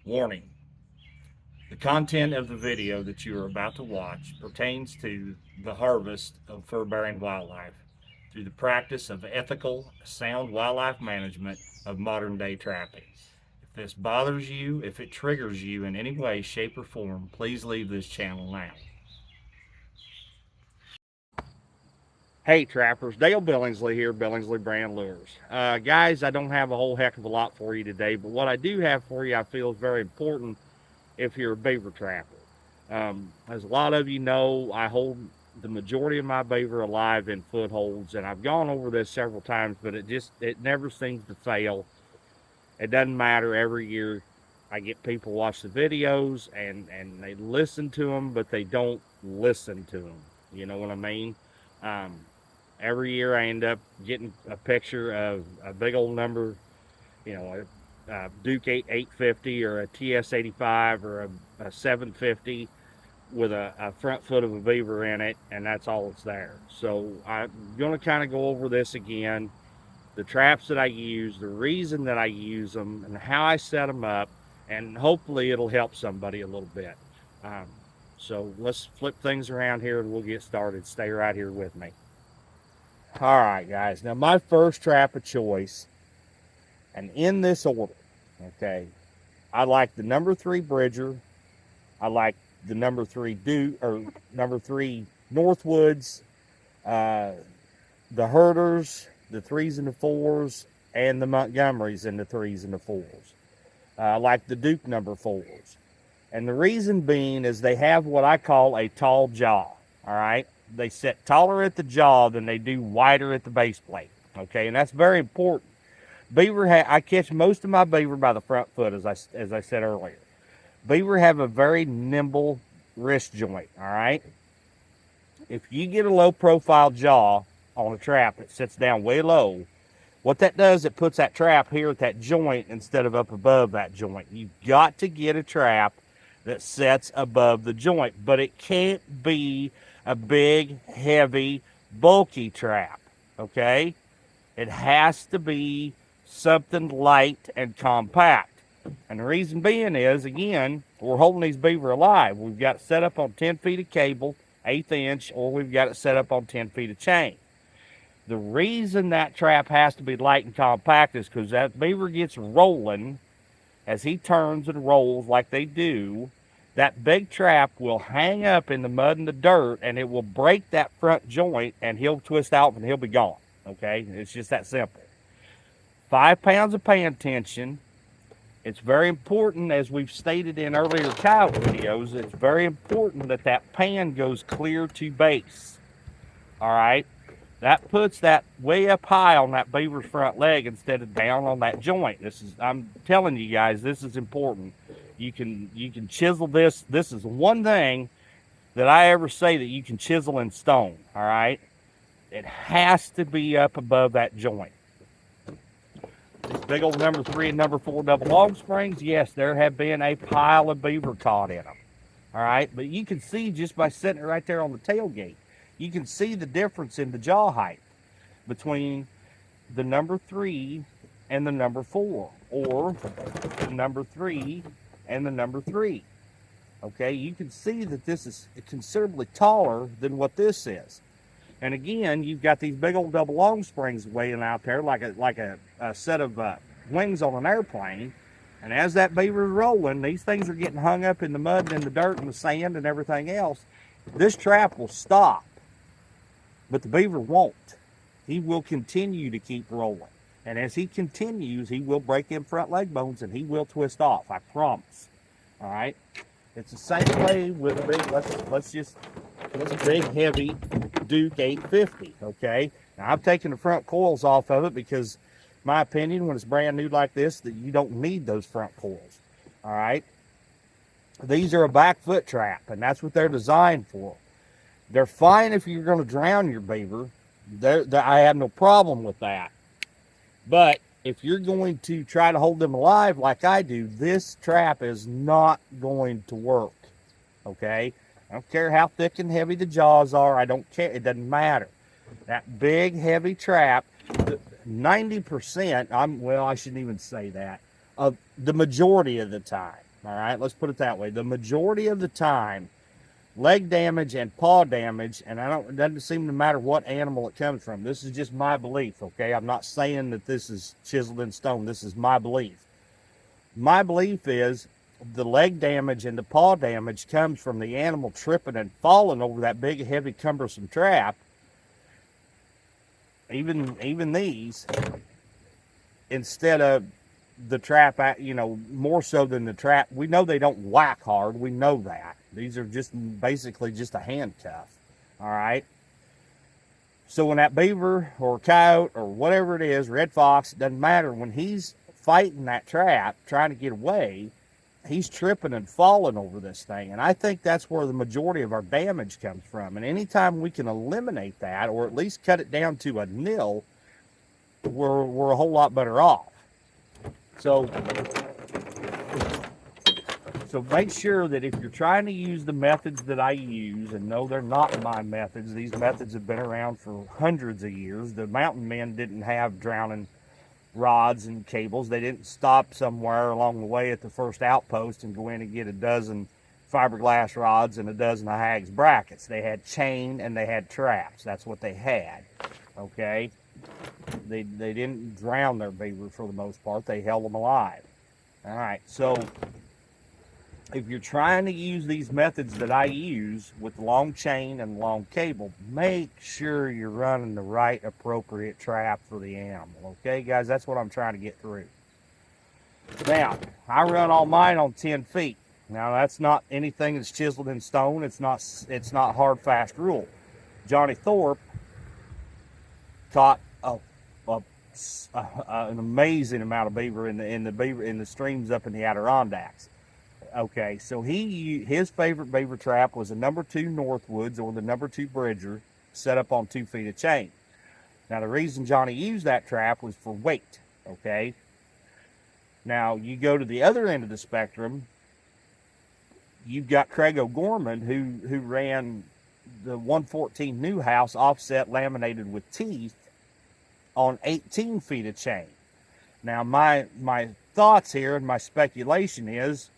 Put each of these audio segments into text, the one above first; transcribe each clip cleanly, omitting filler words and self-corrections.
Warning: the content of the video that you are about to watch pertains to the harvest of fur-bearing wildlife through the practice of ethical, sound wildlife management of modern-day trapping. If this bothers you, if it triggers you in any way, shape, or form, please leave this channel now. Hey trappers, Dale Billingsley here, Billingsley Brand Lures. Guys, I don't have a whole heck of a lot for you today, but what I do have for you I feel is very important if you're a beaver trapper. As a lot of you know, I hold the majority of my beaver alive in footholds, and I've gone over this several times, but it never seems to fail. It doesn't matter. Every year I get people watch the videos and they listen to them, but they don't listen to them. You know what I mean? Um, every year I end up getting a picture of a big old number, you know, a Duke 850 or a TS 85 or a 750 with a front foot of a beaver in it, and that's all that's there. So I'm going to kind of go over this again, the traps that I use, the reason that I use them, and how I set them up, and hopefully it'll help somebody a little bit. Um, so let's flip things around here and we'll get started. Stay right here with me. All right, guys. Now, my first trap of choice, and in this order, okay, I like the number 3 Bridger. I like the number 3 number 3 Northwoods, the Herders, the 3s and the 4s, and the Montgomerys in the 3s and the 4s. I like the Duke number 4s. And the reason being is they have what I call a tall jaw, all right? They sit taller at the jaw than they do wider at the base plate, okay? And that's very important. I catch most of my beaver by the front foot, as I said earlier. Beaver have a very nimble wrist joint, all right? If you get a low profile jaw on a trap that sits down way low, what that does, it puts that trap here at that joint instead of up above that joint. You've got to get a trap that sets above the joint, but it can't be a big, heavy, bulky trap, okay? It has to be something light and compact. And the reason being is, again, we're holding these beaver alive. We've got it set up on 10 feet of cable, 1/8 inch, or we've got it set up on 10 feet of chain. The reason that trap has to be light and compact is because that beaver gets rolling, as he turns and rolls like they do, that big trap will hang up in the mud and the dirt, and it will break that front joint, and he'll twist out and he'll be gone, okay? It's just that simple. 5 pounds of pan tension. It's very important, as we've stated in earlier coyote videos, it's very important that that pan goes clear to base, all right? That puts that way up high on that beaver's front leg instead of down on that joint. I'm telling you guys, this is important. You can chisel this. This is one thing that I ever say that you can chisel in stone, all right? It has to be up above that joint. These big old number 3 and number 4 double log springs, yes, there have been a pile of beaver caught in them, all right? But you can see just by sitting right there on the tailgate, you can see the difference in the jaw height between the number 3 and the number 4, or the number 3 and the number 3. Okay, you can see that this is considerably taller than what this is. And again, you've got these big old double long springs weighing out there like a set of wings on an airplane. And as that beaver is rolling, these things are getting hung up in the mud and in the dirt and the sand and everything else. This trap will stop, but the beaver won't. He will continue to keep rolling. And as he continues, he will break them front leg bones and he will twist off, I promise. All right? It's the same way with a big, let's big, heavy Duke 850, okay? Now, I've taken the front coils off of it because, my opinion, when it's brand new like this, that you don't need those front coils, all right? These are a back foot trap, and that's what they're designed for. They're fine if you're going to drown your beaver. I have no problem with that. But if you're going to try to hold them alive like I do, this trap is not going to work, okay? I don't care how thick and heavy the jaws are. I don't care. It doesn't matter. That big, heavy trap, 90%, well, I shouldn't even say that, of the majority of the time, All right, let's put it that way. The majority of the time, leg damage and paw damage, and it doesn't seem to matter what animal it comes from. This is just my belief, okay? I'm not saying that this is chiseled in stone. This is my belief. My belief is the leg damage and the paw damage comes from the animal tripping and falling over that big, heavy, cumbersome trap. Even these, instead of the trap, more so than the trap. We know they don't whack hard. We know that. These are just basically just a handcuff. All right. So when that beaver or coyote or whatever it is, red fox, it doesn't matter. When he's fighting that trap, trying to get away, he's tripping and falling over this thing. And I think that's where the majority of our damage comes from. And anytime we can eliminate that, or at least cut it down to a nil, we're a whole lot better off. So make sure that if you're trying to use the methods that I use, and no, they're not my methods. These methods have been around for hundreds of years. The mountain men didn't have drowning rods and cables. They didn't stop somewhere along the way at the first outpost and go in and get a dozen fiberglass rods and a dozen of Hags brackets. They had chain and they had traps. That's what they had, okay? They didn't drown their beaver for the most part. They held them alive. All right, so if you're trying to use these methods that I use with long chain and long cable, make sure you're running the right appropriate trap for the animal. Okay, guys, that's what I'm trying to get through. Now, I run all mine on 10 feet. Now, that's not anything that's chiseled in stone. It's not hard, fast rule. Johnny Thorpe caught an amazing amount of beaver in the streams up in the Adirondacks. Okay, so his favorite beaver trap was a number 2 Northwoods or the number 2 Bridger set up on 2 feet of chain. Now, the reason Johnny used that trap was for weight, okay? Now, you go to the other end of the spectrum, you've got Craig O'Gorman who ran the 114 Newhouse offset laminated with teeth on 18 feet of chain. Now, my thoughts here and my speculation is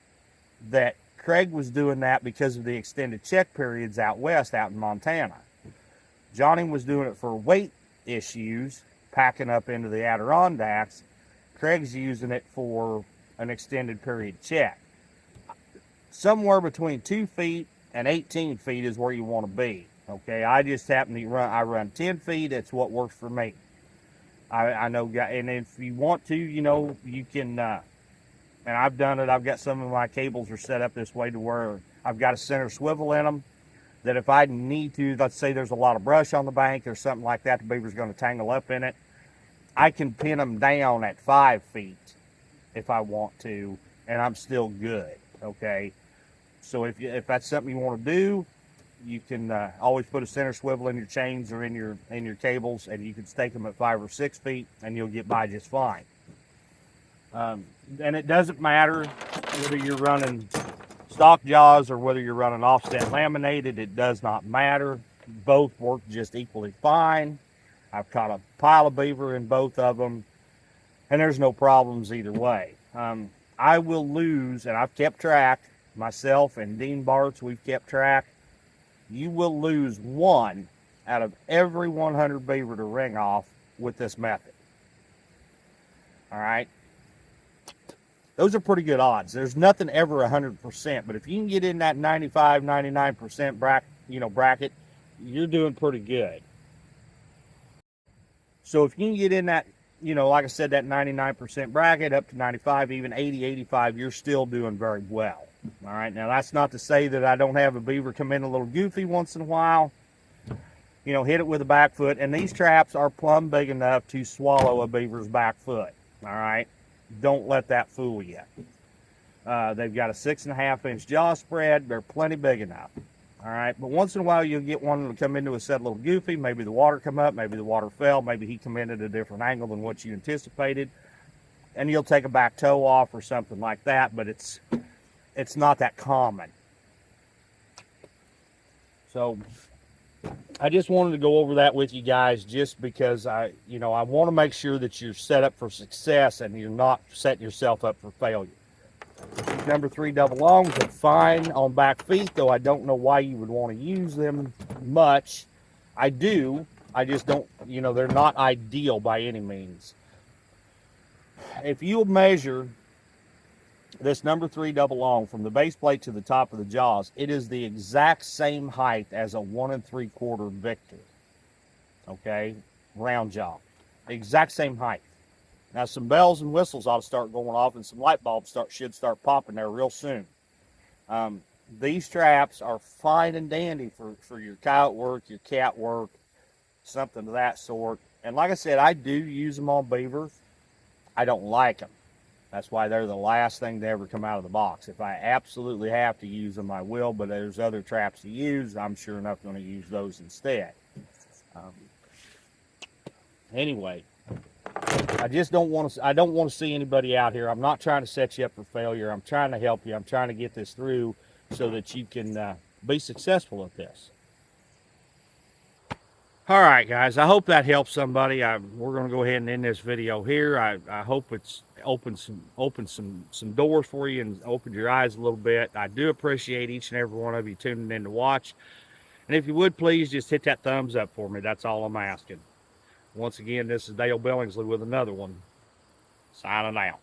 that Craig was doing that because of the extended check periods out west, out in Montana. Johnny was doing it for weight issues, packing up into the Adirondacks. Craig's using it for an extended period check. Somewhere between 2 feet and 18 feet is where you want to be. Okay, I just happen to run 10 feet. It's what works for me. I know, and if you want to, you can, and I've done it. I've got some of my cables are set up this way to where I've got a center swivel in them that if I need to, let's say there's a lot of brush on the bank or something like that, the beaver's going to tangle up in it, I can pin them down at 5 feet if I want to, and I'm still good, okay? So if that's something you want to do, you can always put a center swivel in your chains or in your cables, and you can stake them at 5 or 6 feet, and you'll get by just fine. And it doesn't matter whether you're running stock jaws or whether you're running offset laminated. It does not matter. Both work just equally fine. I've caught a pile of beaver in both of them, and there's no problems either way. I will lose, and I've kept track, myself and Dean Bartz, we've kept track. You will lose 1 out of every 100 beaver to ring off with this method. All right. Those are pretty good odds. There's nothing ever 100%, but if you can get in that 95, 99% bracket, you're doing pretty good. So if you can get in that, like I said, that 99% bracket up to 95, even 80, 85, you're still doing very well. All right. Now, that's not to say that I don't have a beaver come in a little goofy once in a while. Hit it with a back foot, and these traps are plumb big enough to swallow a beaver's back foot. All right. Don't let that fool you. They've got a 6.5-inch jaw spread. They're plenty big enough. All right, but once in a while you'll get one to come into a set a little goofy. Maybe the water come up, maybe the water fell, maybe he come in at a different angle than what you anticipated, and you'll take a back toe off or something like that. But it's not that common. So I just wanted to go over that with you guys, just because I want to make sure that you're set up for success and you're not setting yourself up for failure. These number 3 double longs are fine on back feet, though I don't know why you would want to use them much. I do. I just don't, you know, they're not ideal by any means. If you measure this number 3 double long from the base plate to the top of the jaws, it is the exact same height as a 1 3/4 Victor. Okay, round jaw, the exact same height. Now some bells and whistles ought to start going off, and some light bulbs should start popping there real soon. These traps are fine and dandy for your coyote work, your cat work, something of that sort. And like I said, I do use them on beaver. I don't like them. That's why they're the last thing to ever come out of the box. If I absolutely have to use them, I will, but there's other traps to use. I'm sure enough going to use those instead. Anyway, I just don't want to see anybody out here. I'm not trying to set you up for failure. I'm trying to help you. I'm trying to get this through so that you can be successful at this. All right, guys, I hope that helps somebody. We're going to go ahead and end this video here. I hope it's opened some doors for you and opened your eyes a little bit. I do appreciate each and every one of you tuning in to watch. And if you would, please just hit that thumbs up for me. That's all I'm asking. Once again, this is Dale Billingsley with another one. Signing out.